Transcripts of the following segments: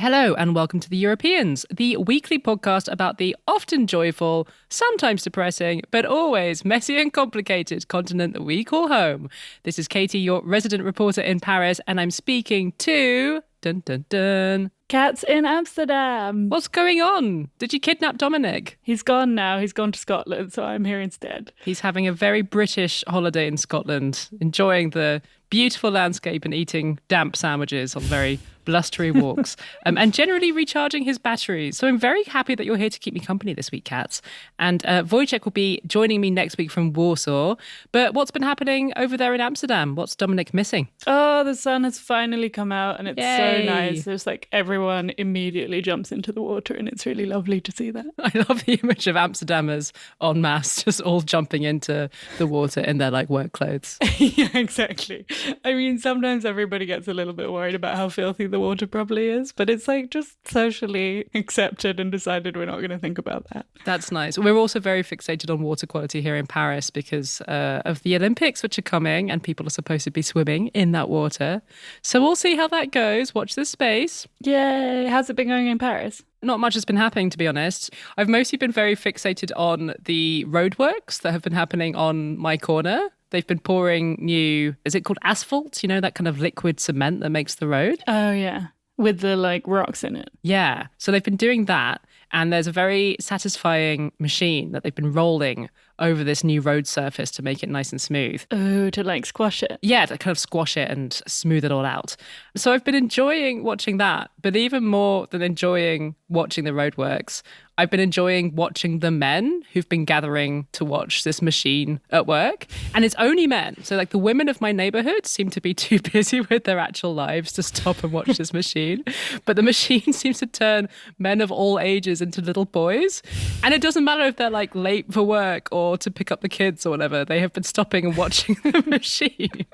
Hello and welcome to The Europeans, the weekly podcast about the often joyful, sometimes depressing, but always messy and complicated continent that we call home. This is Katy, your resident reporter in Paris, and I'm speaking to... Dun, dun, dun. Katz in Amsterdam. What's going on? Did you kidnap Dominic? He's gone now. He's gone to Scotland, so I'm here instead. He's having a very British holiday in Scotland, enjoying the beautiful landscape and eating damp sandwiches on very blustery walks, and generally recharging his batteries. So I'm very happy that you're here to keep me company this week, Katz. And Wojciech will be joining me next week from Warsaw. But what's been happening over there in Amsterdam? What's Dominic missing? Oh, the sun has finally come out and it's Yay. so nice. There's like everyone immediately jumps into the water and it's really lovely to see that. I love the image of Amsterdammers en masse just all jumping into the water in their like work clothes. Yeah, exactly. I mean, sometimes everybody gets a little bit worried about how filthy the water probably is, but it's like just socially accepted and decided we're not going to think about that. That's nice. We're also very fixated on water quality here in Paris because of the Olympics, which are coming, and people are supposed to be swimming in that water. So we'll see how that goes. Watch this space. Yay! How's it been going in Paris? Not much has been happening, to be honest. I've mostly been very fixated on the roadworks that have been happening on my corner. They've been pouring new, is it called asphalt? You know, that kind of liquid cement that makes the road? Oh, yeah. With the like rocks in it. Yeah. So they've been doing that. And there's a very satisfying machine that they've been rolling over this new road surface to make it nice and smooth. Oh, to like squash it. Yeah, to kind of squash it and smooth it all out. So I've been enjoying watching that, but even more than enjoying watching the roadworks, I've been enjoying watching the men who've been gathering to watch this machine at work. And it's only men. So like the women of my neighborhood seem to be too busy with their actual lives to stop and watch this machine. But the machine seems to turn men of all ages into little boys. And it doesn't matter if they're like late for work or to pick up the kids or whatever. They have been stopping and watching the machine.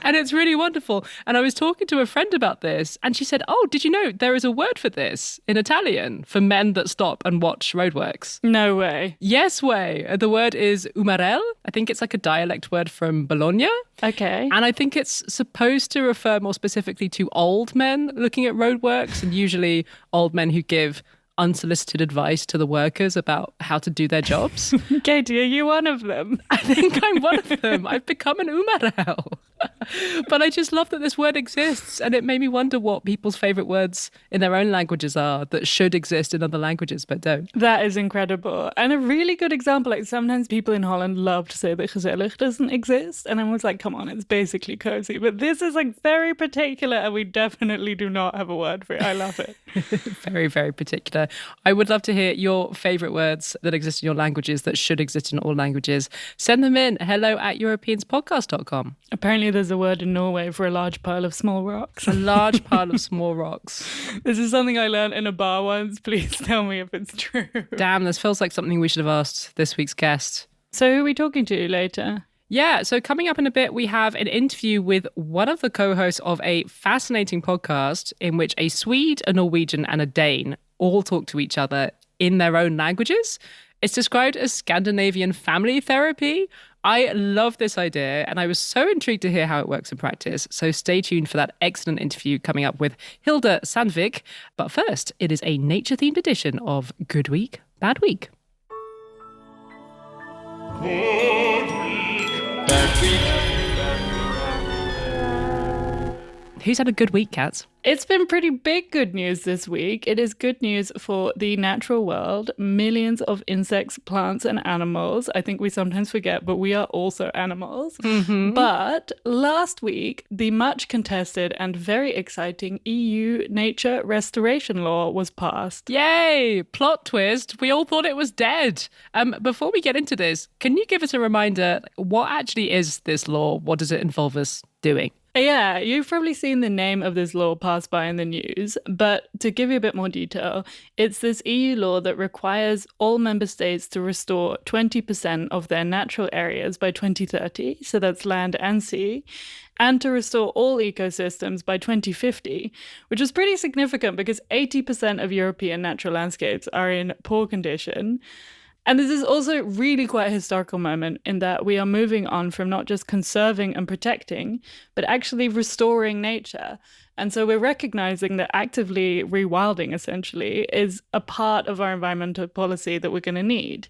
And it's really wonderful. And I was talking to a friend about this and she said, oh, did you know there is a word for this in Italian for men that stop and watch roadworks? No way. Yes way. The word is umarell. I think it's like a dialect word from Bologna. Okay. And I think it's supposed to refer more specifically to old men looking at roadworks, and usually old men who give unsolicited advice to the workers about how to do their jobs. Katy, are you one of them? I think I'm one of them. I've become an umarell. But I just love that this word exists, and it made me wonder what people's favourite words in their own languages are that should exist in other languages but don't. That is incredible. And a really good example, like sometimes people in Holland love to say that gezellig doesn't exist. And I was like, come on, it's basically cozy. But this is like very particular and we definitely do not have a word for it. I love it. Very, very particular. I would love to hear your favourite words that exist in your languages that should exist in all languages. Send them in. hello@europeanspodcast.com. Apparently there's a word in Norway for a large pile of small rocks. A large pile of small rocks. This is something I learned in a bar once. Please tell me if it's true. Damn, this feels like something we should have asked this week's guest. So who are we talking to later? Yeah, so coming up in a bit, we have an interview with one of the co-hosts of a fascinating podcast in which a Swede, a Norwegian and a Dane all talk to each other in their own languages. It's described as Scandinavian family therapy. I love this idea and I was so intrigued to hear how it works in practice. So stay tuned for that excellent interview coming up with Hilde Sandvik. But first, it is a nature-themed edition of Good Week, Bad Week. Good week, bad week. Who's had a good week, Katz? It's been pretty big good news this week. It is good news for the natural world. Millions of insects, plants and animals. I think we sometimes forget, but we are also animals. Mm-hmm. But last week, the much contested and very exciting EU nature restoration law was passed. Yay! Plot twist. We all thought it was dead. Before we get into this, can you give us a reminder, what actually is this law? What does it involve us doing? Yeah, you've probably seen the name of this law pass by in the news, but to give you a bit more detail, it's this EU law that requires all member states to restore 20% of their natural areas by 2030, so that's land and sea, and to restore all ecosystems by 2050, which is pretty significant because 80% of European natural landscapes are in poor condition. And this is also really quite a historical moment in that we are moving on from not just conserving and protecting, but actually restoring nature. And so we're recognizing that actively rewilding, essentially, is a part of our environmental policy that we're going to need.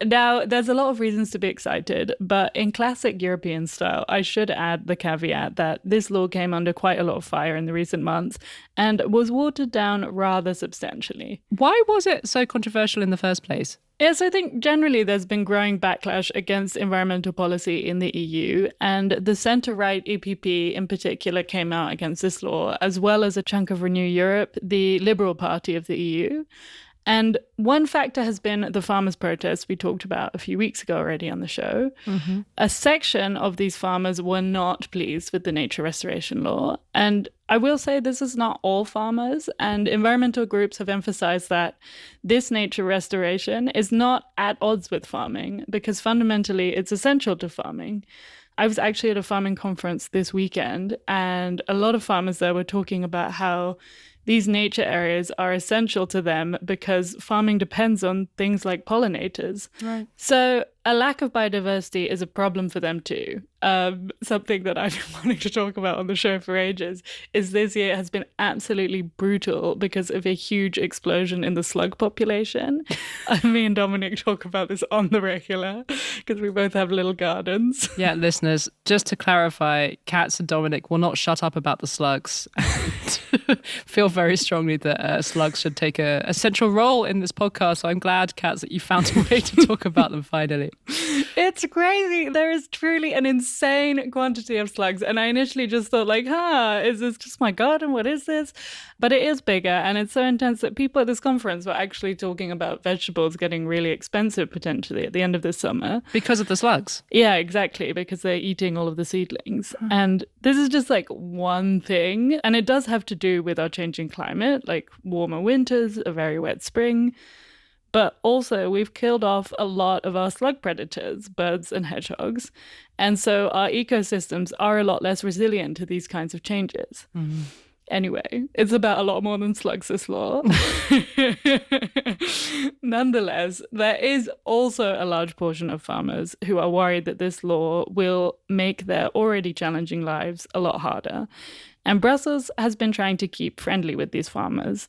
Now, there's a lot of reasons to be excited, but in classic European style, I should add the caveat that this law came under quite a lot of fire in the recent months and was watered down rather substantially. Why was it so controversial in the first place? Yes, I think generally there's been growing backlash against environmental policy in the EU, and the centre-right EPP in particular came out against this law, as well as a chunk of Renew Europe, the Liberal Party of the EU. And one factor has been the farmers' protests we talked about a few weeks ago already on the show. A section of these farmers were not pleased with the nature restoration law. And I will say this is not all farmers, and environmental groups have emphasized that this nature restoration is not at odds with farming because fundamentally it's essential to farming. I was actually at a farming conference this weekend, and a lot of farmers there were talking about how these nature areas are essential to them because farming depends on things like pollinators. Right. So a lack of biodiversity is a problem for them too. Something that I've been wanting to talk about on the show for ages is this year has been absolutely brutal because of a huge explosion in the slug population. Me and Dominic talk about this on the regular because we both have little gardens. Yeah, listeners, just to clarify, Katz and Dominic will not shut up about the slugs and feel very strongly that slugs should take a central role in this podcast. So I'm glad, Katz, that you found a way to talk about them finally. It's crazy. There is truly an insane quantity of slugs. And I initially just thought like, is this just my garden? What is this? But it is bigger. And it's so intense that people at this conference were actually talking about vegetables getting really expensive potentially at the end of this summer. Because of the slugs? Yeah, exactly. Because they're eating all of the seedlings. And this is just like one thing. And it does have to do with our changing climate, like warmer winters, a very wet spring. But also, we've killed off a lot of our slug predators, birds and hedgehogs. And so our ecosystems are a lot less resilient to these kinds of changes. Anyway, it's about a lot more than slugs, this law. Nonetheless, there is also a large portion of farmers who are worried that this law will make their already challenging lives a lot harder. And Brussels has been trying to keep friendly with these farmers.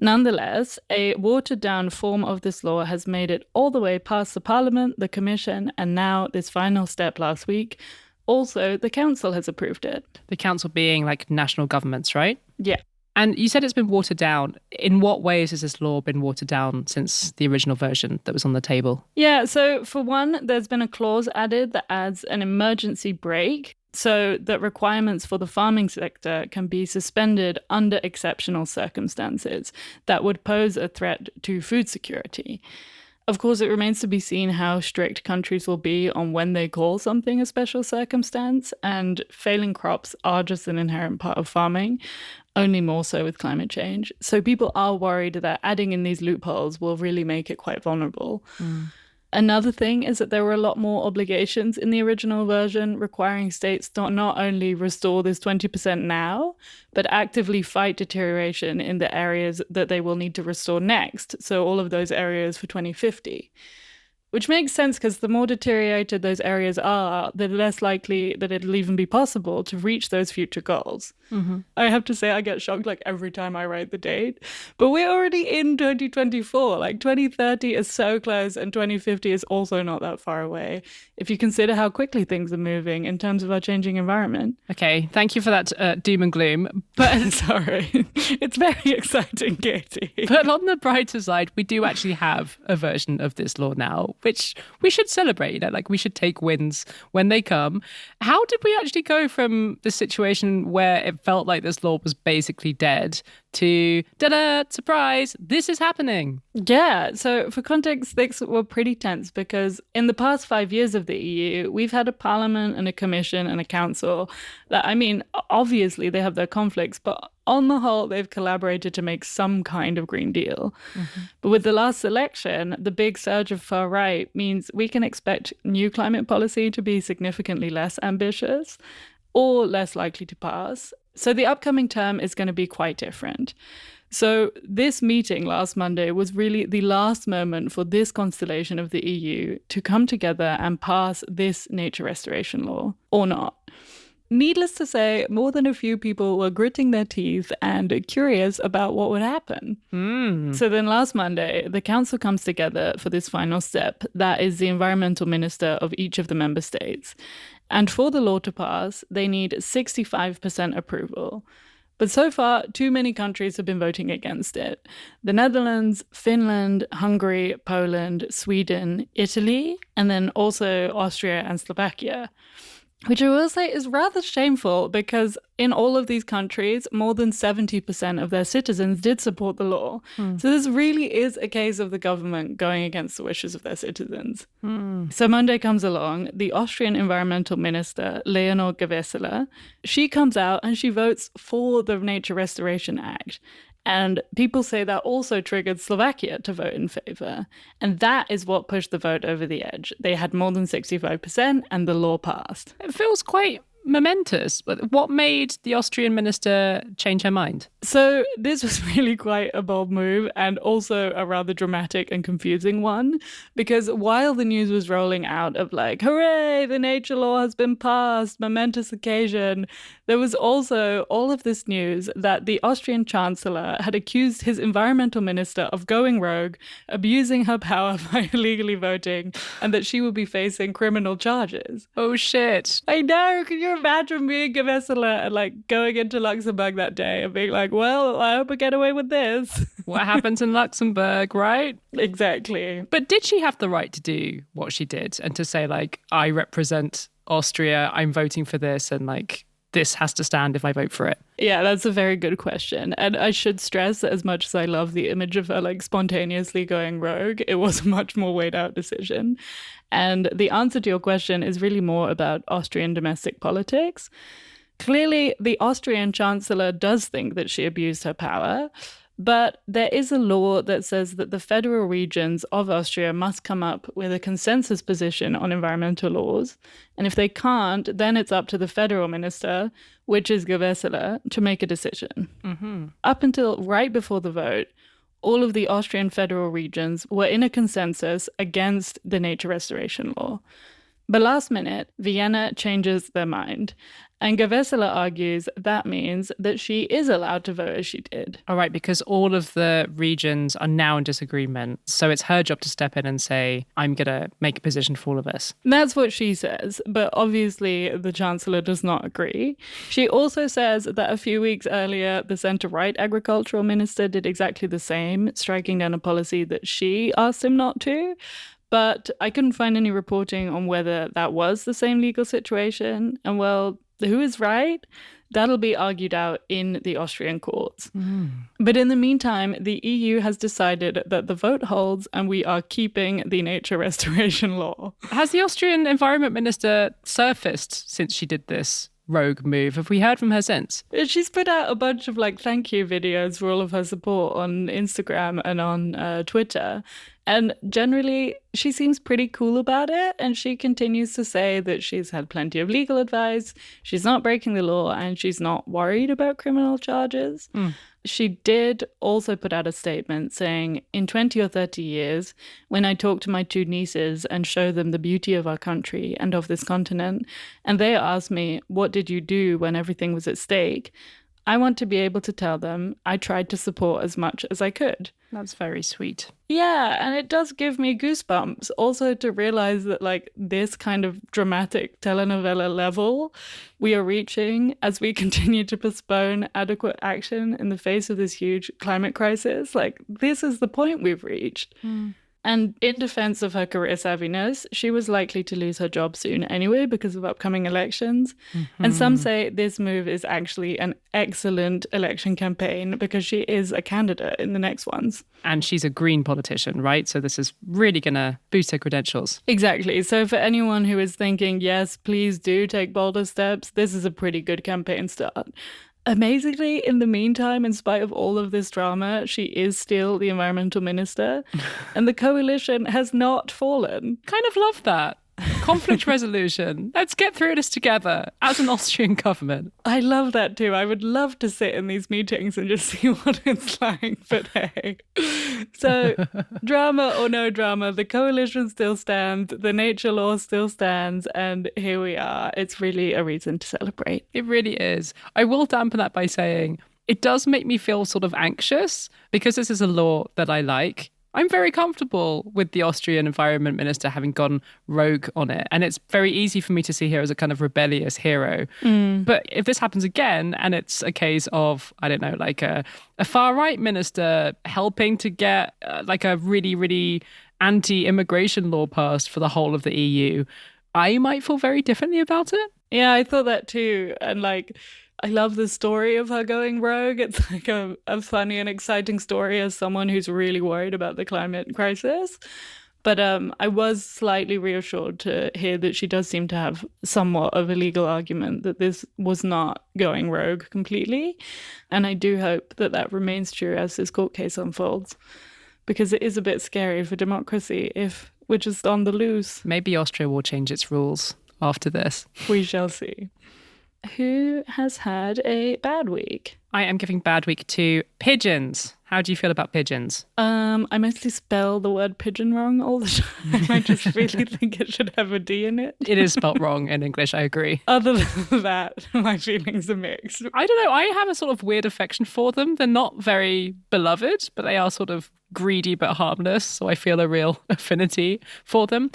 Nonetheless, a watered-down form of this law has made it all the way past the Parliament, the Commission, and now this final step last week. Also, the Council has approved it. The Council being like national governments, right? Yeah. And you said it's been watered down. In what ways has this law been watered down since the original version that was on the table? Yeah, so for one, there's been a clause added that adds an emergency brake so that requirements for the farming sector can be suspended under exceptional circumstances that would pose a threat to food security. Of course, it remains to be seen how strict countries will be on when they call something a special circumstance, and failing crops are just an inherent part of farming, only more so with climate change. So people are worried that adding in these loopholes will really make it quite vulnerable. Another thing is that there were a lot more obligations in the original version requiring states to not only restore this 20% now, but actively fight deterioration in the areas that they will need to restore next. So all of those areas for 2050. Which makes sense because the more deteriorated those areas are, the less likely that it'll even be possible to reach those future goals. I have to say I get shocked like every time I write the date. But we're already in 2024. Like 2030 is so close and 2050 is also not that far away if you consider how quickly things are moving in terms of our changing environment. Okay, thank you for that doom and gloom. But sorry, it's very exciting, Katy. But on the brighter side, we do actually have a version of this law now, which we should celebrate. You know, like we should take wins when they come. How did we actually go from the situation where it felt like this law was basically dead to, ta-da, surprise, this is happening? Yeah, so for context, things were pretty tense because in the past 5 years of the EU, we've had a parliament and a commission and a council that, I mean, obviously they have their conflicts, but on the whole, they've collaborated to make some kind of Green Deal. But with the last election, the big surge of far right means we can expect new climate policy to be significantly less ambitious or less likely to pass. So the upcoming term is going to be quite different. So this meeting last Monday was really the last moment for this constellation of the EU to come together and pass this nature restoration law, or not. Needless to say, more than a few people were gritting their teeth and curious about what would happen. So then last Monday, the council comes together for this final step. That is the environmental minister of each of the member states. And for the law to pass, they need 65% approval. But so far, too many countries have been voting against it. The Netherlands, Finland, Hungary, Poland, Sweden, Italy, and then also Austria and Slovakia. Which I will say is rather shameful because in all of these countries, more than 70% of their citizens did support the law. So this really is a case of the government going against the wishes of their citizens. So Monday comes along, the Austrian environmental minister, Leonor Gewessler, she comes out and she votes for the Nature Restoration Act. And people say that also triggered Slovakia to vote in favour. And that is what pushed the vote over the edge. They had more than 65% and the law passed. It feels quite momentous. But what made the Austrian minister change her mind? So this was really quite a bold move and also a rather dramatic and confusing one, because while the news was rolling out of like, hooray, the nature law has been passed, momentous occasion, there was also all of this news that the Austrian chancellor had accused his environmental minister of going rogue, abusing her power by illegally voting, and that she would be facing criminal charges. Oh, shit. I know. Can you imagine being Gewessler and like going into Luxembourg that day and being like, well, I hope I get away with this. What happens in Luxembourg, right? Exactly. But did she have the right to do what she did and to say, like, I represent Austria, I'm voting for this, and like, this has to stand if I vote for it? Yeah, that's a very good question. And I should stress that as much as I love the image of her like spontaneously going rogue, it was a much more weighed out decision. And the answer to your question is really more about Austrian domestic politics. Clearly, the Austrian chancellor does think that she abused her power, but there is a law that says that the federal regions of Austria must come up with a consensus position on environmental laws. And if they can't, then it's up to the federal minister, which is Gewessler, to make a decision. Up until right before the vote, all of the Austrian federal regions were in a consensus against the nature restoration law. But last minute, Vienna changes their mind. And Gewessler argues that means that she is allowed to vote as she did. All right, because all of the regions are now in disagreement. So it's her job to step in and say, I'm going to make a position for all of us. That's what she says. But obviously, the Chancellor does not agree. She also says that a few weeks earlier, the centre-right agricultural minister did exactly the same, striking down a policy that she asked him not to. But I couldn't find any reporting on whether that was the same legal situation. And well, who is right? That'll be argued out in the Austrian courts. But in the meantime, the EU has decided that the vote holds and we are keeping the nature restoration law. Has the Austrian environment minister surfaced since she did this rogue move? Have we heard from her since? She's put out a bunch of like thank you videos for all of her support on Instagram and on Twitter. And generally, she seems pretty cool about it. And she continues to say that she's had plenty of legal advice. She's not breaking the law and she's not worried about criminal charges. She did also put out a statement saying, in 20 or 30 years, when I talk to my two nieces and show them the beauty of our country and of this continent, and they ask me, what did you do when everything was at stake? I want to be able to tell them I tried to support as much as I could. That's very sweet. Yeah, and it does give me goosebumps also to realize that like this kind of dramatic telenovela level we are reaching as we continue to postpone adequate action in the face of this huge climate crisis. Like this is the point we've reached. And in defense of her career savviness, she was likely to lose her job soon anyway because of upcoming elections. And some say this move is actually an excellent election campaign because she is a candidate in the next ones. And she's a Green politician, right? So this is really going to boost her credentials. Exactly. So for anyone who is thinking, yes, please do take bolder steps, this is a pretty good campaign start. Amazingly, in the meantime, in spite of all of this drama, she is still the environmental minister and the coalition has not fallen. Kind of love that. Conflict resolution. Let's get through this together as an Austrian government. I love that too. I would love to sit in these meetings and just see what it's like, but hey. So, drama or no drama, the coalition still stands, the nature law still stands, and here we are. It's really a reason to celebrate. It really is. I will dampen that by saying it does make me feel sort of anxious because this is a law that I like. I'm very comfortable with the Austrian Environment Minister having gone rogue on it. And it's very easy for me to see her as a kind of rebellious hero. But if this happens again and it's a case of, I don't know, like a far-right minister helping to get like a really, really anti-immigration law passed for the whole of the EU, I might feel very differently about it. Yeah, I thought that too. And like, I love the story of her going rogue. It's like a funny and exciting story as someone who's really worried about the climate crisis. But I was slightly reassured to hear that she does seem to have somewhat of a legal argument that this was not going rogue completely. And I do hope that that remains true as this court case unfolds, because it is a bit scary for democracy if we're just on the loose. Maybe Austria will change its rules after this. We shall see. Who has had a bad week? I am giving bad week to pigeons. How do you feel about pigeons? I mostly spell the word pigeon wrong all the time. I just really think it should have a D in it. It is spelt wrong in English, I agree. Other than that, my feelings are mixed. I don't know, I have a sort of weird affection for them. They're not very beloved, but they are sort of greedy but harmless, so I feel a real affinity for them.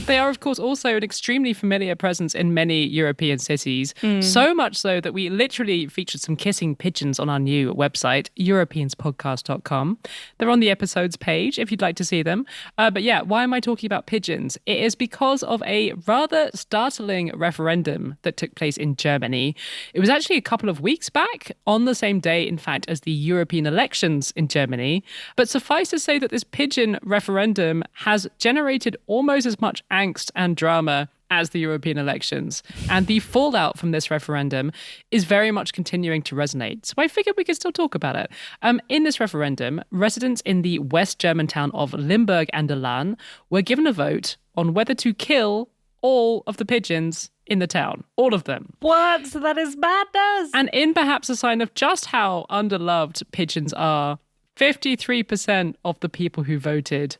They are, of course, also an extremely familiar presence in many European cities, so much so that we literally featured some kissing pigeons on our new website, europeanspodcast.com. They're on the episodes page if you'd like to see them. But yeah, why am I talking about pigeons? It is because of a rather startling referendum that took place in Germany. It was actually a couple of weeks back, on the same day, in fact, as the European elections in Germany. But suffice to say that this pigeon referendum has generated almost as much angst and drama as the European elections. And the fallout from this referendum is very much continuing to resonate. So I figured we could still talk about it. In this referendum, residents in the West German town of Limburg an der Lahn were given a vote on whether to kill all of the pigeons in the town. All of them. What? That is madness! And in perhaps a sign of just how underloved pigeons are, 53% of the people who voted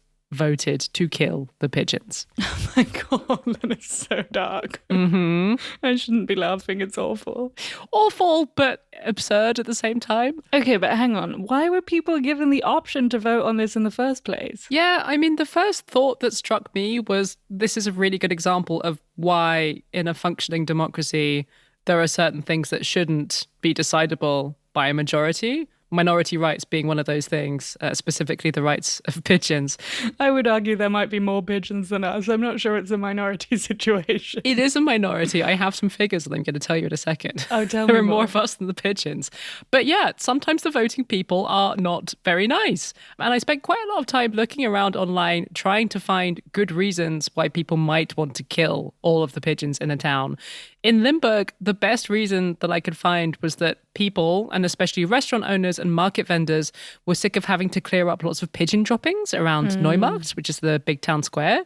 to kill the pigeons. Oh my God, that is so dark. I shouldn't be laughing, it's awful. Awful, but absurd at the same time. Okay, but hang on. Why were people given the option to vote on this in the first place? Yeah, I mean, the first thought that struck me was this is a really good example of why in a functioning democracy there are certain things that shouldn't be decidable by a majority. Minority rights being one of those things, specifically the rights of pigeons. I would argue there might be more pigeons than us. I'm not sure it's a minority situation. It is a minority. I have some figures that I'm going to tell you in a second. Oh, tell me There are more more of us than the pigeons. But yeah, sometimes the voting people are not very nice. And I spent quite a lot of time looking around online trying to find good reasons why people might want to kill all of the pigeons in a town. In Limburg, the best reason that I could find was that people, and especially restaurant owners and market vendors, were sick of having to clear up lots of pigeon droppings around Neumarkt, which is the big town square,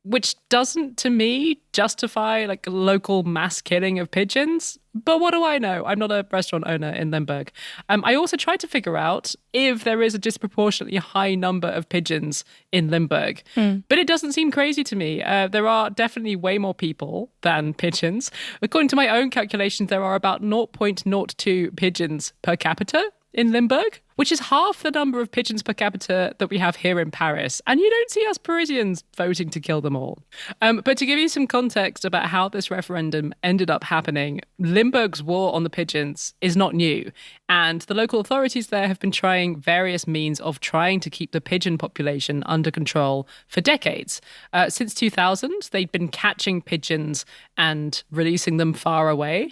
which doesn't, to me, justify like a local mass killing of pigeons. But what do I know? I'm not a restaurant owner in Limburg. I also tried to figure out if there is a disproportionately high number of pigeons in Limburg. But it doesn't seem crazy to me. There are definitely way more people than pigeons. According to my own calculations, there are about 0.02 pigeons per capita in Limburg, which is half the number of pigeons per capita that we have here in Paris. And you don't see us Parisians voting to kill them all. But to give you some context about how this referendum ended up happening, Limburg's war on the pigeons is not new. And the local authorities there have been trying various means of trying to keep the pigeon population under control for decades. Since 2000, they'd been catching pigeons and releasing them far away.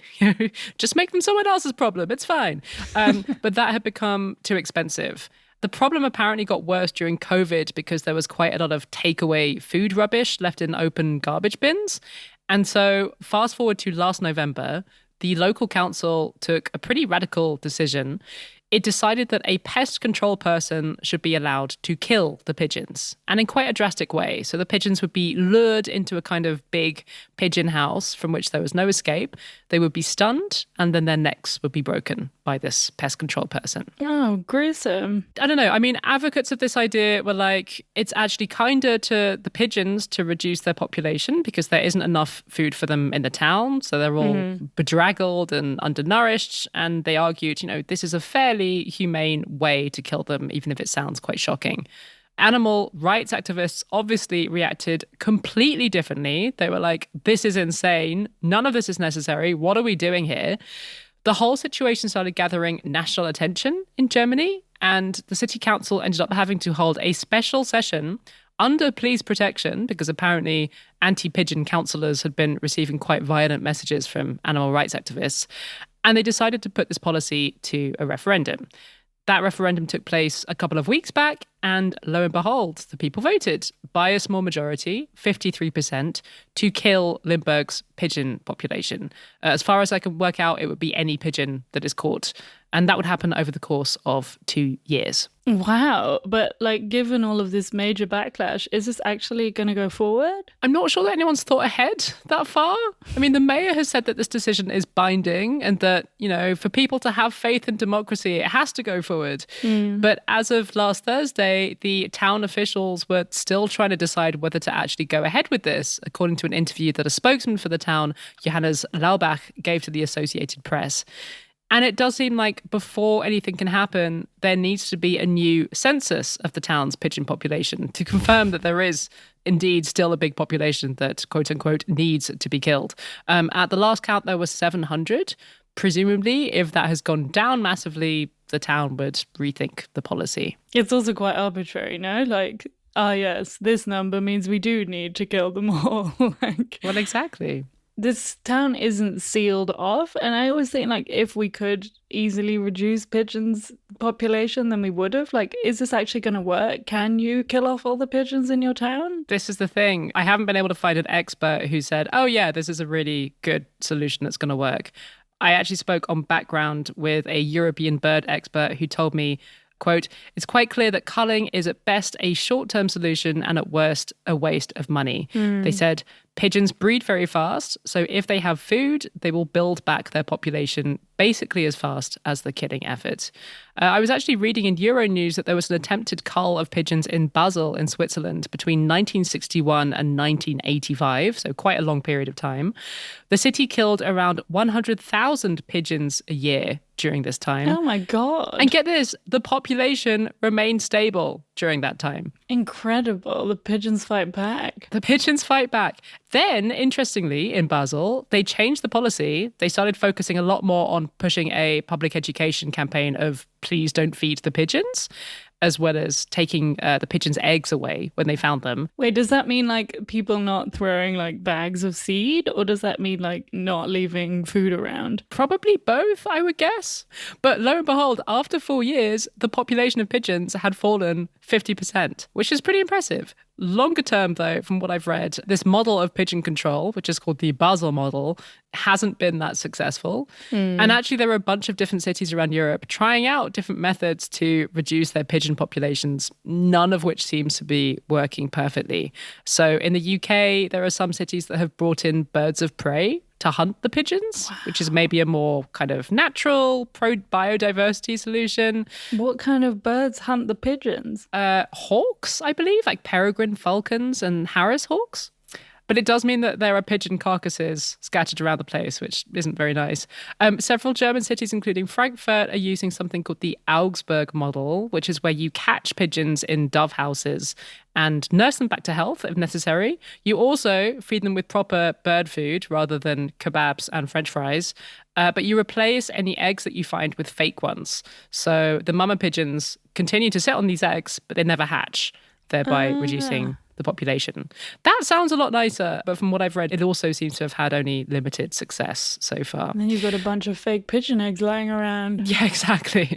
Just make them someone else's problem. It's fine. But that had become too expensive. The problem apparently got worse during COVID because there was quite a lot of takeaway food rubbish left in open garbage bins. And so fast forward to last November, the local council took a pretty radical decision. It decided that a pest control person should be allowed to kill the pigeons, and in quite a drastic way. So the pigeons would be lured into a kind of big pigeon house from which there was no escape. They would be stunned, and then their necks would be broken by this pest control person. Oh, gruesome. I don't know. I mean, advocates of this idea were like, it's actually kinder to the pigeons to reduce their population because there isn't enough food for them in the town. So they're all bedraggled and undernourished. And they argued, this is a fairly humane way to kill them, even if it sounds quite shocking. Animal rights activists obviously reacted completely differently. They were like, this is insane. None of this is necessary. What are we doing here? The whole situation started gathering national attention in Germany, and the city council ended up having to hold a special session under police protection because apparently anti-pigeon councillors had been receiving quite violent messages from animal rights activists. And they decided to put this policy to a referendum. That referendum took place a couple of weeks back, and lo and behold, the people voted by a small majority, 53%, to kill Limburg's pigeon population. As far as I can work out, it would be any pigeon that is caught. And that would happen over the course of 2 years. Wow. But given all of this major backlash, is this actually going to go forward? I'm not sure that anyone's thought ahead that far. I mean, the mayor has said that this decision is binding and that, for people to have faith in democracy, it has to go forward. But as of last Thursday, the town officials were still trying to decide whether to actually go ahead with this, according to an interview that a spokesman for the town, Johannes Laubach, gave to the Associated Press. And it does seem like before anything can happen, there needs to be a new census of the town's pigeon population to confirm that there is indeed still a big population that, quote unquote, needs to be killed. At the last count, there were 700. Presumably, if that has gone down massively, the town would rethink the policy. It's also quite arbitrary, no? Yes, this number means we do need to kill them all. Well, exactly. This town isn't sealed off, and I always think if we could easily reduce pigeons' population, then we would have. Is this actually going to work? Can you kill off all the pigeons in your town? This is the thing. I haven't been able to find an expert who said, oh yeah, this is a really good solution that's going to work. I actually spoke on Background with a European bird expert who told me, quote, it's quite clear that culling is at best a short-term solution and at worst a waste of money. They said, pigeons breed very fast, so if they have food, they will build back their population basically as fast as the killing effort. I was actually reading in Euronews that there was an attempted cull of pigeons in Basel in Switzerland between 1961 and 1985, so quite a long period of time. The city killed around 100,000 pigeons a year during this time. Oh my God. And get this, the population remained stable during that time. Incredible. The pigeons fight back. The pigeons fight back. Then, interestingly, in Basel, they changed the policy. They started focusing a lot more on pushing a public education campaign of please don't feed the pigeons, as well as taking the pigeons' eggs away when they found them. Wait, does that mean people not throwing bags of seed, or does that mean not leaving food around? Probably both, I would guess. But lo and behold, after 4 years, the population of pigeons had fallen 50%, which is pretty impressive. Longer term, though, from what I've read, this model of pigeon control, which is called the Basel model, hasn't been that successful. And actually, there are a bunch of different cities around Europe trying out different methods to reduce their pigeon populations, none of which seems to be working perfectly. So in the UK, there are some cities that have brought in birds of prey to hunt the pigeons, which is maybe a more kind of natural, pro-biodiversity solution. What kind of birds hunt the pigeons? Hawks, I believe, like peregrine falcons and Harris hawks. But it does mean that there are pigeon carcasses scattered around the place, which isn't very nice. Several German cities, including Frankfurt, are using something called the Augsburg model, which is where you catch pigeons in dove houses and nurse them back to health if necessary. You also feed them with proper bird food rather than kebabs and French fries. But you replace any eggs that you find with fake ones. So the mama pigeons continue to sit on these eggs, but they never hatch, thereby reducing the population. That sounds a lot nicer, but from what I've read, it also seems to have had only limited success so far. And then you've got a bunch of fake pigeon eggs lying around. Yeah, exactly.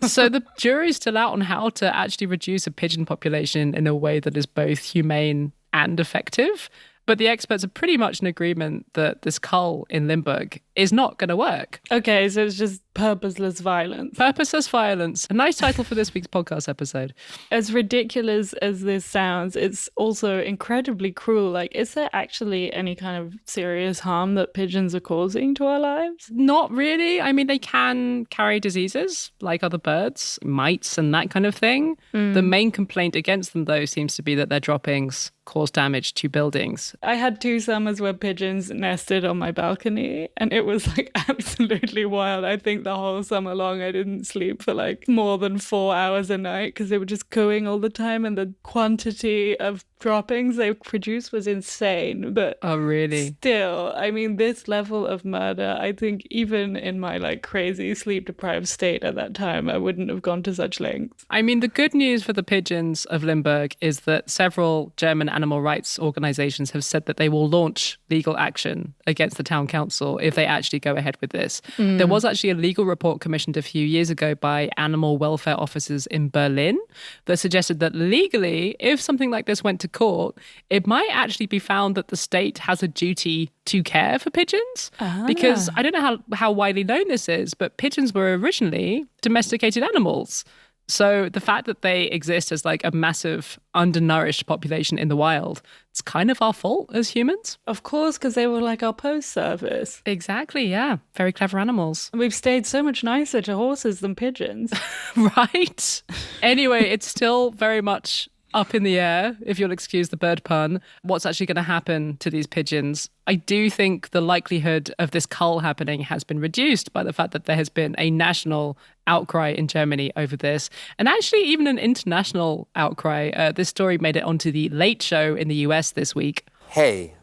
So the jury's still out on how to actually reduce a pigeon population in a way that is both humane and effective. But the experts are pretty much in agreement that this cull in Limburg is not going to work. Okay, so it's just purposeless violence. Purposeless violence. A nice title for this week's podcast episode. As ridiculous as this sounds, it's also incredibly cruel. Like, is there actually any kind of serious harm that pigeons are causing to our lives? Not really. I mean, they can carry diseases like other birds, mites and that kind of thing. The main complaint against them, though, seems to be that their droppings cause damage to buildings. I had 2 summers where pigeons nested on my balcony, and it was like absolutely wild. I think the whole summer long I didn't sleep for like more than 4 hours a night because they were just cooing all the time, and the quantity of droppings they produced was insane. But oh, really? Still, I mean, this level of murder, I think even in my like crazy sleep deprived state at that time, I wouldn't have gone to such lengths. I mean, the good news for the pigeons of Limburg is that several German animal rights organizations have said that they will launch legal action against the town council if they actually go ahead with this. There was actually a legal report commissioned a few years ago by animal welfare officers in Berlin that suggested that legally, if something like this went to court, it might actually be found that the state has a duty to care for pigeons. Because I don't know how widely known this is, but pigeons were originally domesticated animals. So the fact that they exist as like a massive undernourished population in the wild, it's kind of our fault as humans. Of course, because they were like our post service. Exactly, yeah. Very clever animals. We've stayed so much nicer to horses than pigeons. Right? Anyway, it's still very much up in the air, if you'll excuse the bird pun, what's actually going to happen to these pigeons. I do think the likelihood of this cull happening has been reduced by the fact that there has been a national outcry in Germany over this, and actually even an international outcry. This story made it onto the Late Show in the US this week. Hey,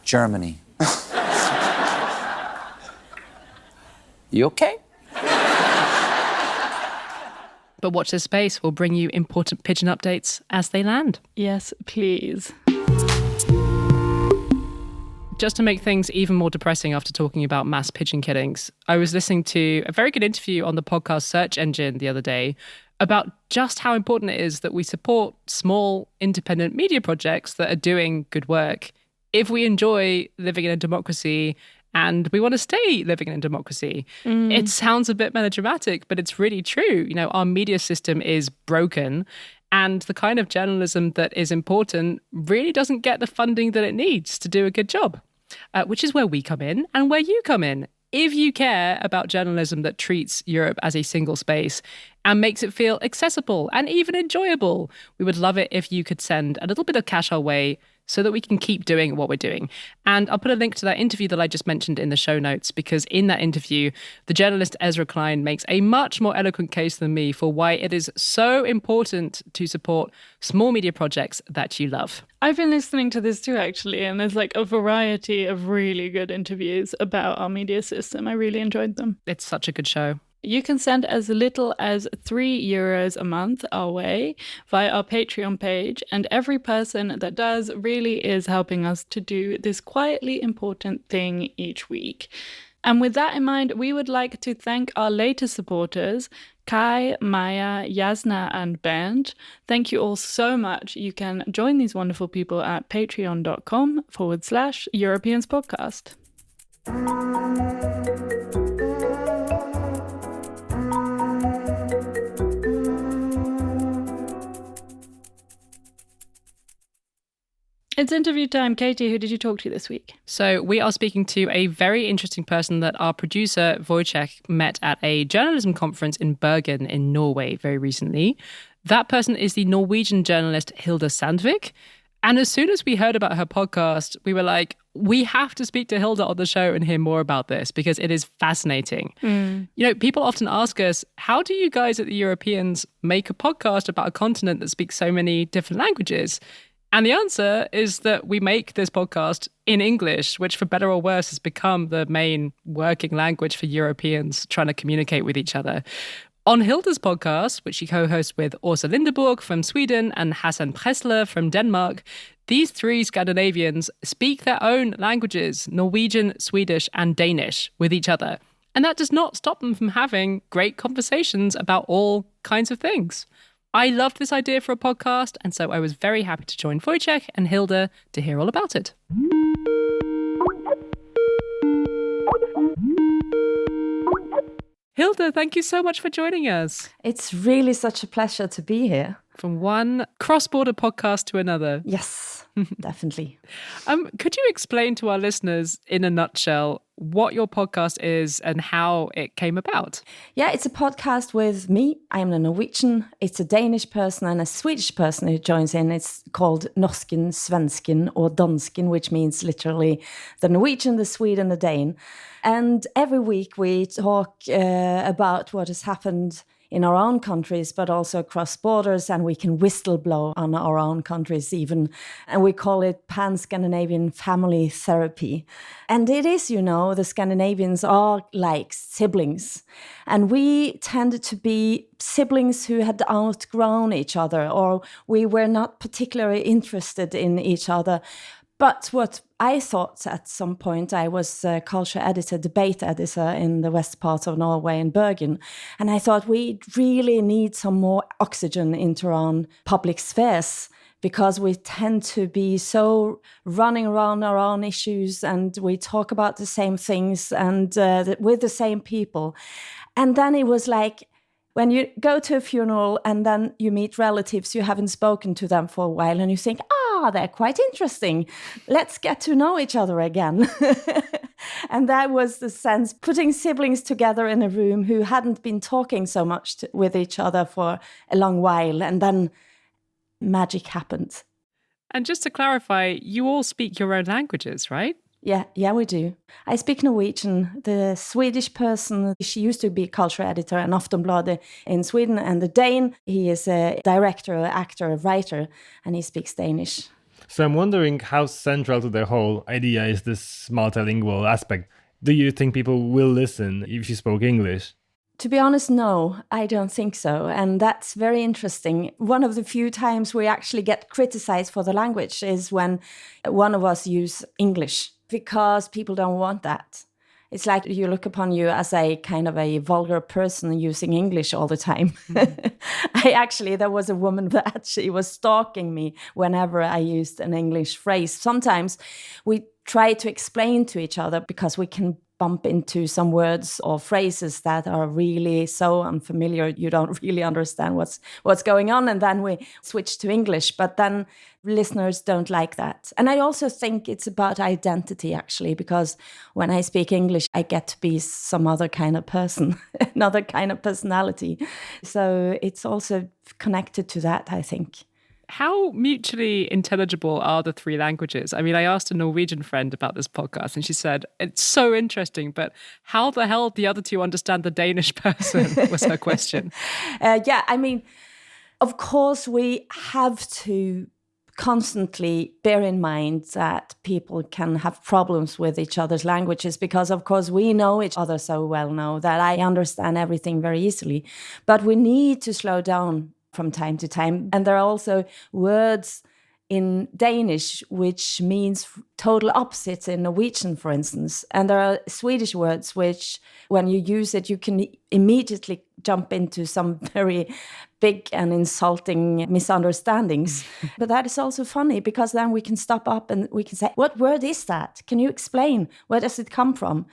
Germany. You okay? But watch this space. We'll bring you important pigeon updates as they land. Yes, please. Just to make things even more depressing after talking about mass pigeon killings, I was listening to a very good interview on the podcast search engine the other day about just how important it is that we support small independent media projects that are doing good work if we enjoy living in a democracy and we want to stay living in a democracy. It sounds a bit melodramatic, but it's really true. You know, our media system is broken, and the kind of journalism that is important really doesn't get the funding that it needs to do a good job, which is where we come in and where you come in. If you care about journalism that treats Europe as a single space and makes it feel accessible and even enjoyable, we would love it if you could send a little bit of cash our way so that we can keep doing what we're doing. And I'll put a link to that interview that I just mentioned in the show notes, because in that interview, the journalist Ezra Klein makes a much more eloquent case than me for why it is so important to support small media projects that you love. I've been listening to this too, actually, and there's like a variety of really good interviews about our media system. I really enjoyed them. It's such a good show. You can send as little as €3 a month our way via our Patreon page, and every person that does really is helping us to do this quietly important thing each week. And with that in mind, we would like to thank our latest supporters, Kai, Maya, Yasna, and Bernd. Thank you all so much. You can join these wonderful people at patreon.com/Europeans podcast. It's interview time. Katy, who did you talk to this week? So we are speaking to a very interesting person that our producer, Wojciech, met at a journalism conference in Bergen in Norway very recently. That person is the Norwegian journalist Hilde Sandvik. And as soon as we heard about her podcast, we were like, we have to speak to Hilde on the show and hear more about this because it is fascinating. You know, people often ask us, how do you guys at the Europeans make a podcast about a continent that speaks so many different languages? And the answer is that we make this podcast in English, which for better or worse has become the main working language for Europeans trying to communicate with each other. On Hilde's podcast, which she co-hosts with Åsa Lindeborg from Sweden and Hassan Pressler from Denmark, these three Scandinavians speak their own languages, Norwegian, Swedish, and Danish, with each other. And that does not stop them from having great conversations about all kinds of things. I loved this idea for a podcast, and so I was very happy to join Wojciech and Hilde to hear all about it. Hilde, thank you so much for joining us. It's really such a pleasure to be here. From one cross-border podcast to another. Yes, definitely. Could you explain to our listeners in a nutshell what your podcast is and how it came about? Yeah, it's a podcast with me. I'm a Norwegian. It's a Danish person and a Swedish person who joins in. It's called Norsken, svensken, or dansken, which means literally the Norwegian, the Swede, and the Dane. And every week we talk about what has happened in our own countries, but also across borders, and we can whistleblow on our own countries even. And we call it Pan-Scandinavian family therapy. And it is, the Scandinavians are like siblings. And we tended to be siblings who had outgrown each other, or we were not particularly interested in each other. But what I thought at some point, I was a culture editor, debate editor in the west part of Norway in Bergen. And I thought we really need some more oxygen into our own public spheres, because we tend to be so running around our own issues, and we talk about the same things and with the same people. And then it was like, when you go to a funeral and then you meet relatives, you haven't spoken to them for a while, and you think, they're quite interesting. Let's get to know each other again. And that was the sense, putting siblings together in a room who hadn't been talking so much with each other for a long while. And then magic happened. And just to clarify, you all speak your own languages, right? Yeah, we do. I speak Norwegian. The Swedish person, she used to be culture editor in Aftonbladet in Sweden. And the Dane, he is a director, actor, writer, and he speaks Danish. So I'm wondering how central to the whole idea is this multilingual aspect. Do you think people will listen if you spoke English? To be honest, no, I don't think so. And that's very interesting. One of the few times we actually get criticized for the language is when one of us use English, because people don't want that. It's like you look upon you as a kind of a vulgar person using English all the time. There was a woman that she was stalking me whenever I used an English phrase. Sometimes we try to explain to each other because we can bump into some words or phrases that are really so unfamiliar, you don't really understand what's going on, and then we switch to English. But then listeners don't like that. And I also think it's about identity, actually, because when I speak English, I get to be some other kind of person, another kind of personality. So it's also connected to that, I think. How mutually intelligible are the three languages? I mean, I asked a Norwegian friend about this podcast and she said, it's so interesting, but how the hell the other two understand the Danish person was her question. Of course, we have to constantly bear in mind that people can have problems with each other's languages, because, of course, we know each other so well now that I understand everything very easily. But we need to slow down from time to time. And there are also words in Danish which means total opposites in Norwegian, for instance. And there are Swedish words which, when you use it, you can immediately jump into some very big and insulting misunderstandings. But that is also funny, because then we can stop up and we can say, what word is that? Can you explain? Where does it come from?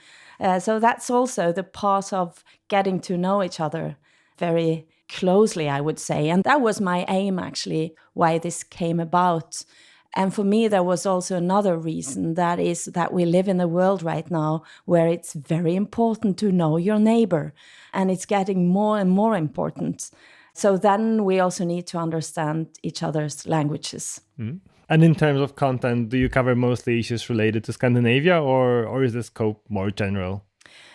So that's also the part of getting to know each other very closely, I would say. And that was my aim, actually, why this came about. And for me, there was also another reason, that is that we live in a world right now where it's very important to know your neighbor. And it's getting more and more important. So then we also need to understand each other's languages. Mm. And in terms of content, do you cover mostly issues related to Scandinavia, or is the scope more general?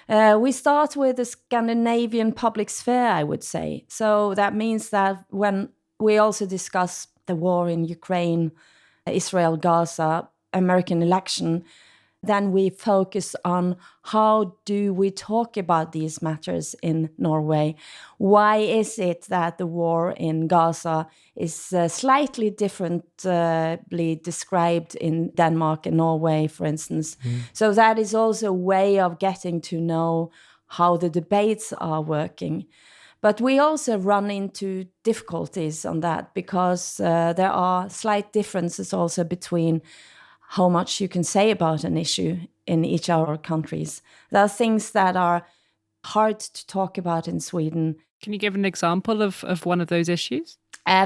We start with the Scandinavian public sphere, I would say. So that means that when we also discuss the war in Ukraine, Israel, Gaza, American election, then we focus on how do we talk about these matters in Norway. Why is it that the war in Gaza is slightly differently described in Denmark and Norway, for instance? So that is also a way of getting to know how the debates are working. But we also run into difficulties on that, because there are slight differences also between how much you can say about an issue in each of our countries. There are things that are hard to talk about in Sweden. Can you give an example of one of those issues?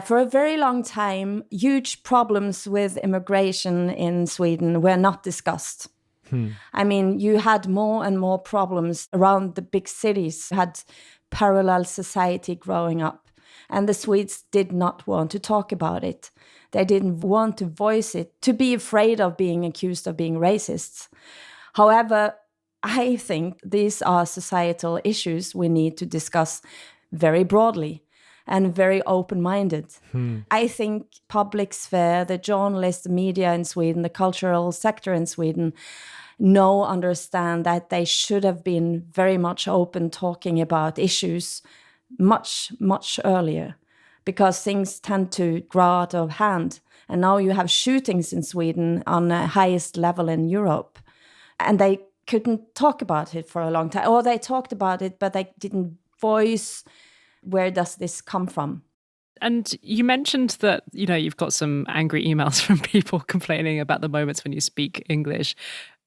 For a very long time, huge problems with immigration in Sweden were not discussed. I mean, you had more and more problems around the big cities. You had parallel society growing up. And the Swedes did not want to talk about it. They didn't want to voice it, to be afraid of being accused of being racists. However, I think these are societal issues we need to discuss very broadly and very open-minded. I think public sphere, the journalists, the media in Sweden, the cultural sector in Sweden understand that they should have been very much open talking about issues much, much earlier, because things tend to grow out of hand. And now you have shootings in Sweden on the highest level in Europe. And they couldn't talk about it for a long time. Or they talked about it, but they didn't voice where does this come from. And you mentioned that, you've got some angry emails from people complaining about the moments when you speak English.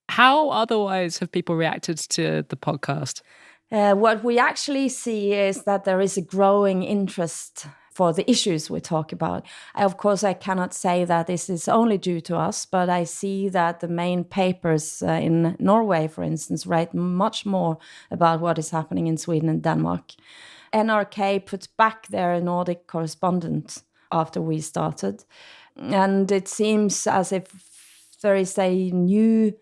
How otherwise have people reacted to the podcast? What we actually see is that there is a growing interest for the issues we talk about. Of course, I cannot say that this is only due to us, but I see that the main papers in Norway, for instance, write much more about what is happening in Sweden and Denmark. NRK put back their Nordic correspondent after we started. And it seems as if there is a new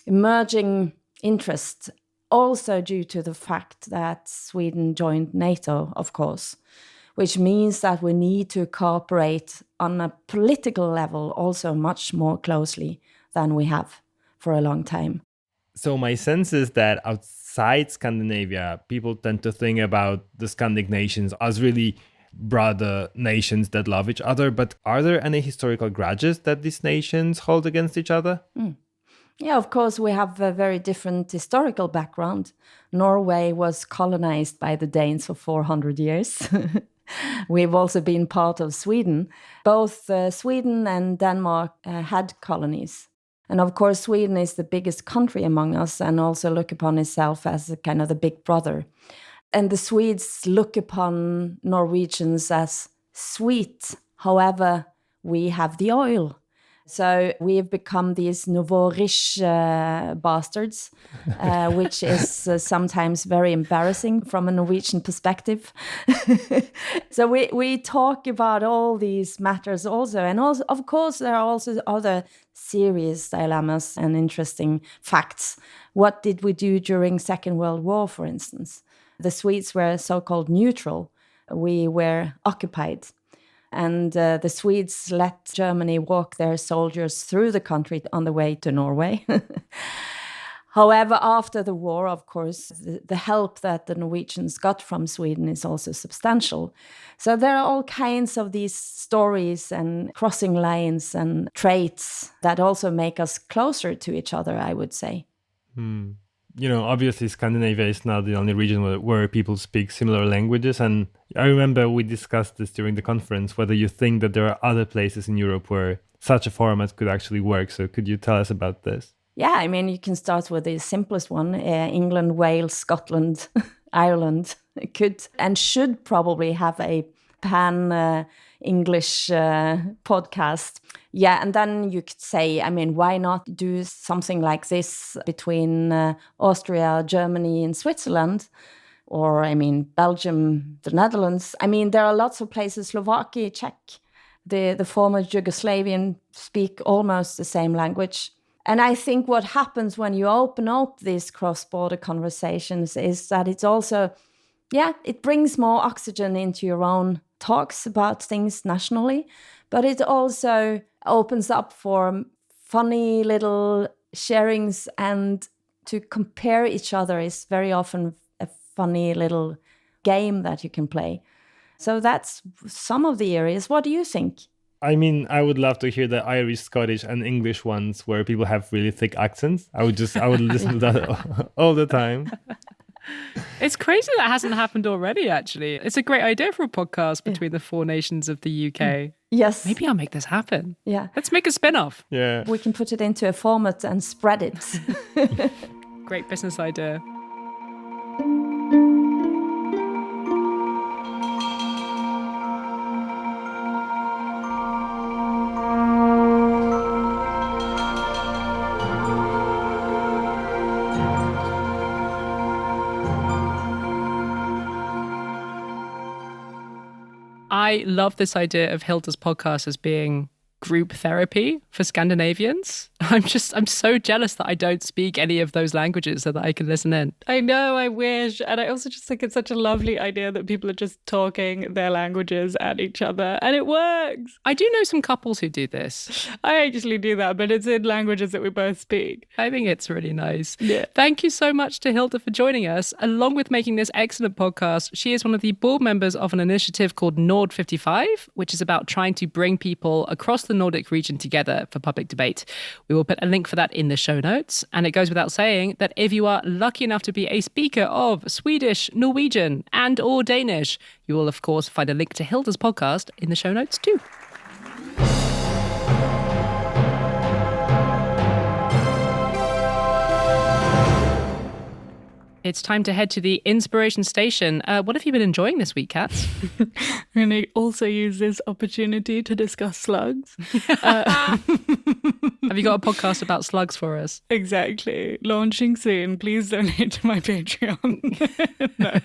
emerging interest, also due to the fact that Sweden joined NATO, of course, which means that we need to cooperate on a political level also much more closely than we have for a long time. So my sense is that outside Scandinavia, people tend to think about the Scandic nations as really brother nations that love each other. But are there any historical grudges that these nations hold against each other? Yeah, of course, we have a very different historical background. Norway was colonized by the Danes for 400 years. We've also been part of Sweden. Both Sweden and Denmark had colonies. And of course, Sweden is the biggest country among us and also look upon itself as a kind of the big brother. And the Swedes look upon Norwegians as sweet. However, we have the oil. So we have become these nouveau riche bastards, which is sometimes very embarrassing from a Norwegian perspective. So we talk about all these matters also. And also, of course, there are also other serious dilemmas and interesting facts. What did we do during Second World War, for instance? The Swedes were so-called neutral. We were occupied. And the Swedes let Germany walk their soldiers through the country on the way to Norway. However, after the war, of course, the help that the Norwegians got from Sweden is also substantial. So there are all kinds of these stories and crossing lines and traits that also make us closer to each other, I would say. Obviously Scandinavia is not the only region where people speak similar languages. And I remember we discussed this during the conference, whether you think that there are other places in Europe where such a format could actually work. So could you tell us about this? Yeah, I mean, you can start with the simplest one, England, Wales, Scotland, Ireland could and should probably have a pan-English podcast. Yeah, and then you could say, I mean, why not do something like this between Austria, Germany, and Switzerland? Or, I mean, Belgium, the Netherlands. I mean, there are lots of places, Slovakia, Czech, the former Yugoslavian speak almost the same language. And I think what happens when you open up these cross-border conversations is that it's also, it brings more oxygen into your own talks about things nationally, but it also opens up for funny little sharings, and to compare each other is very often a funny little game that you can play. So that's some of the areas. What do you think? I mean, I would love to hear the Irish, Scottish, and English ones where people have really thick accents. I would listen to that all the time. It's crazy that hasn't happened already, actually. It's a great idea for a podcast between the four nations of the UK. Yes. Maybe I'll make this happen. Yeah. Let's make a spin-off. Yeah. We can put it into a format and spread it. Great business idea. I love this idea of Hilda's podcast as being group therapy for Scandinavians. I'm so jealous that I don't speak any of those languages so that I can listen in. I know, I wish. And I also just think it's such a lovely idea that people are just talking their languages at each other, and it works. I do know some couples who do this. I actually do that, but it's in languages that we both speak. I think it's really nice. Yeah. Thank you so much to Hilde for joining us. Along with making this excellent podcast, she is one of the board members of an initiative called Nord55, which is about trying to bring people across the Nordic region together for public debate. We will put a link for that in the show notes. And it goes without saying that if you are lucky enough to be a speaker of Swedish, Norwegian, and or Danish, you will, of course, find a link to Hilda's podcast in the show notes too. It's time to head to the inspiration station. What have you been enjoying this week, Katz? I'm going to also use this opportunity to discuss slugs. Have you got a podcast about slugs for us? Exactly. Launching soon. Please donate to my Patreon. No.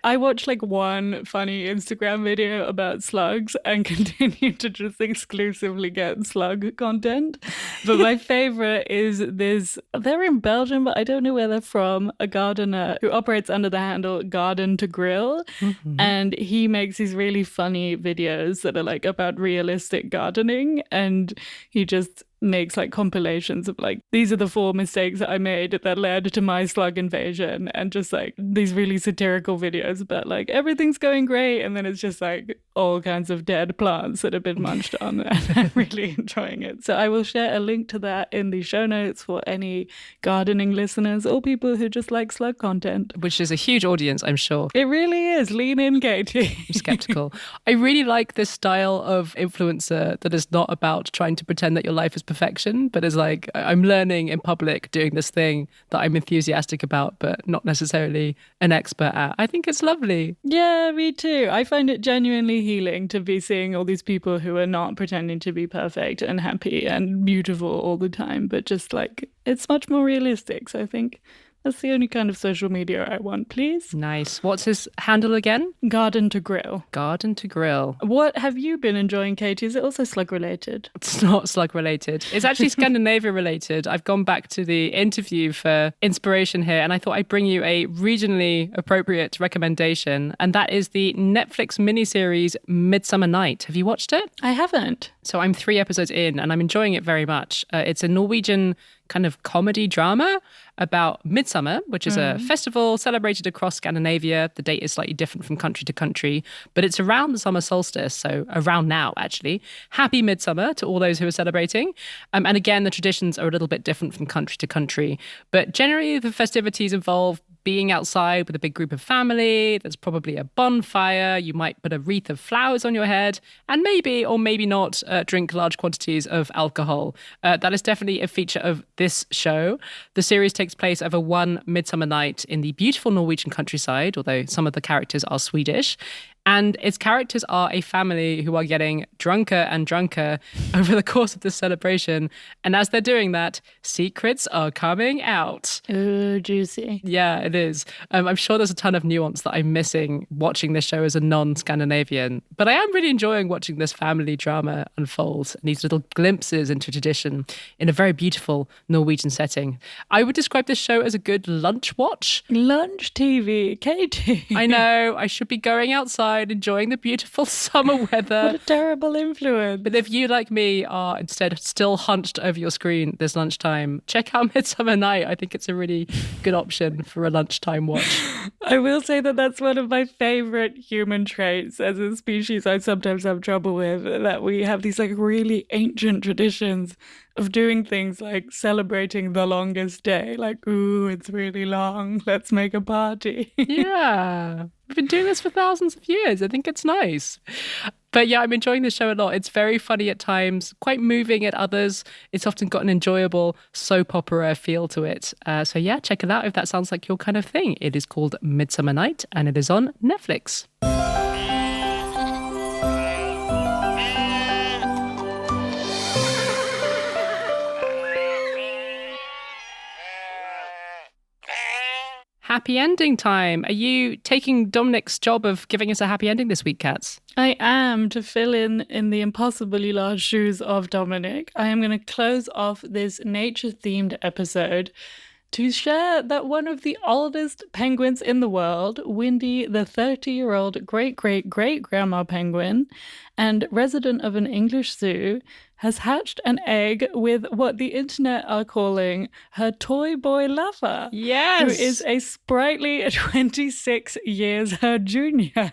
I watched like one funny Instagram video about slugs and continue to just exclusively get slug content. But my favorite is this. They're in Belgium, but I don't know where they're from. A gardener who operates under the handle Garden to Grill. Mm-hmm. And he makes these really funny videos that are like about realistic gardening. And he just makes like compilations of like, these are the 4 mistakes that I made that led to my slug invasion, and just like these really satirical videos about like everything's going great, and then it's just like all kinds of dead plants that have been munched on, and I'm really enjoying it. So I will share a link to that in the show notes for any gardening listeners or people who just like slug content. Which is a huge audience, I'm sure. It really is. Lean in, Katy. I'm skeptical. I really like this style of influencer that is not about trying to pretend that your life is perfection, but is like, I'm learning in public doing this thing that I'm enthusiastic about, but not necessarily an expert at. I think it's lovely. Yeah, me too. I find it genuinely healing to be seeing all these people who are not pretending to be perfect and happy and beautiful all the time, but just like, it's much more realistic. So I think that's the only kind of social media I want, please. Nice. What's his handle again? Garden to Grill. Garden to Grill. What have you been enjoying, Katy? Is it also slug related? It's not slug related. It's actually Scandinavia related. I've gone back to the interview for inspiration here, and I thought I'd bring you a regionally appropriate recommendation, and that is the Netflix miniseries Midsummer Night. Have you watched it? I haven't. So I'm 3 episodes in, and I'm enjoying it very much. It's a Norwegian kind of comedy drama about Midsummer, which is a festival celebrated across Scandinavia. The date is slightly different from country to country, but it's around the summer solstice, so around now, actually. Happy Midsummer to all those who are celebrating. And again, the traditions are a little bit different from country to country, but generally the festivities involve being outside with a big group of family. There's probably a bonfire. You might put a wreath of flowers on your head, and maybe or maybe not drink large quantities of alcohol. That is definitely a feature of this show. The series takes place over one midsummer night in the beautiful Norwegian countryside, although some of the characters are Swedish. And its characters are a family who are getting drunker and drunker over the course of this celebration. And as they're doing that, secrets are coming out. Ooh, juicy. Yeah, it is. I'm sure there's a ton of nuance that I'm missing watching this show as a non-Scandinavian. But I am really enjoying watching this family drama unfold and these little glimpses into tradition in a very beautiful Norwegian setting. I would describe this show as a good lunch watch. Lunch TV, Katy. I know, I should be going outside enjoying the beautiful summer weather. What a terrible influence. But if you, like me, are instead still hunched over your screen this lunchtime, check out Midsummer Night. I think it's a really good option for a lunchtime watch. I will say that that's one of my favorite human traits as a species. I sometimes have trouble with that we have these like really ancient traditions of doing things like celebrating the longest day. Like, ooh, it's really long. Let's make a party. Yeah. We've been doing this for thousands of years. I think it's nice. But yeah, I'm enjoying the show a lot. It's very funny at times, quite moving at others. It's often got an enjoyable soap opera feel to it. So yeah, check it out if that sounds like your kind of thing. It is called Midsummer Night and it is on Netflix. happy ending time. Are you taking Dominic's job of giving us a happy ending this week, Katz? I am, to fill in the impossibly large shoes of Dominic. I am going to close off this nature-themed episode to share that one of the oldest penguins in the world, Windy, the 30-year-old great-great-great-grandma penguin and resident of an English zoo, has hatched an egg with what the internet are calling her toy boy lover. Yes! Who is a sprightly 26 years her junior.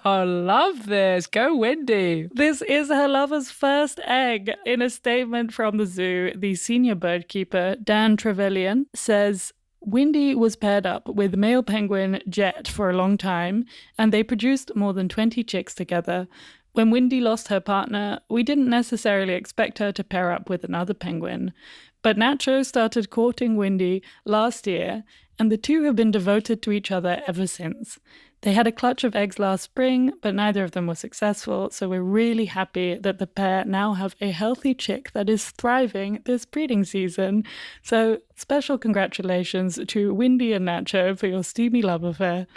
Oh, love this. Go Windy. This is her lover's first egg. In a statement from the zoo, the senior bird keeper, Dan Trevelyan, says, Windy was paired up with male penguin Jet for a long time, and they produced more than 20 chicks together. When Windy lost her partner, we didn't necessarily expect her to pair up with another penguin. But Nacho started courting Windy last year, and the two have been devoted to each other ever since. They had a clutch of eggs last spring, but neither of them was successful, so we're really happy that the pair now have a healthy chick that is thriving this breeding season. So special congratulations to Windy and Nacho for your steamy love affair.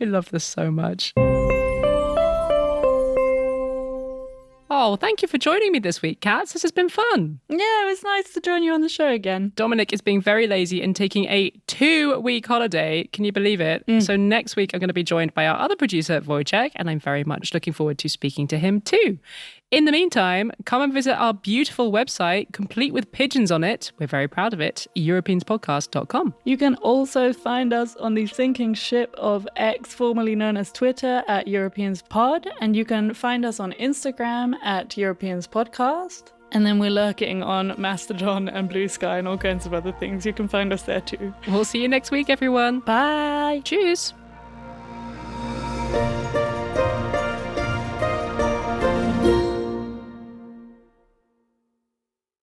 I love this so much. Oh, thank you for joining me this week, Katz. This has been fun. Yeah, it was nice to join you on the show again. Dominic is being very lazy and taking a 2-week holiday. Can you believe it? So next week, I'm going to be joined by our other producer, Wojciech, and I'm very much looking forward to speaking to him too. In the meantime, come and visit our beautiful website, complete with pigeons on it. We're very proud of it, europeanspodcast.com. You can also find us on the sinking ship of X, formerly known as Twitter, at EuropeansPod, and you can find us on Instagram at EuropeansPodcast. And then we're lurking on Mastodon and Blue Sky and all kinds of other things. You can find us there too. We'll see you next week, everyone. Bye. Tschüss.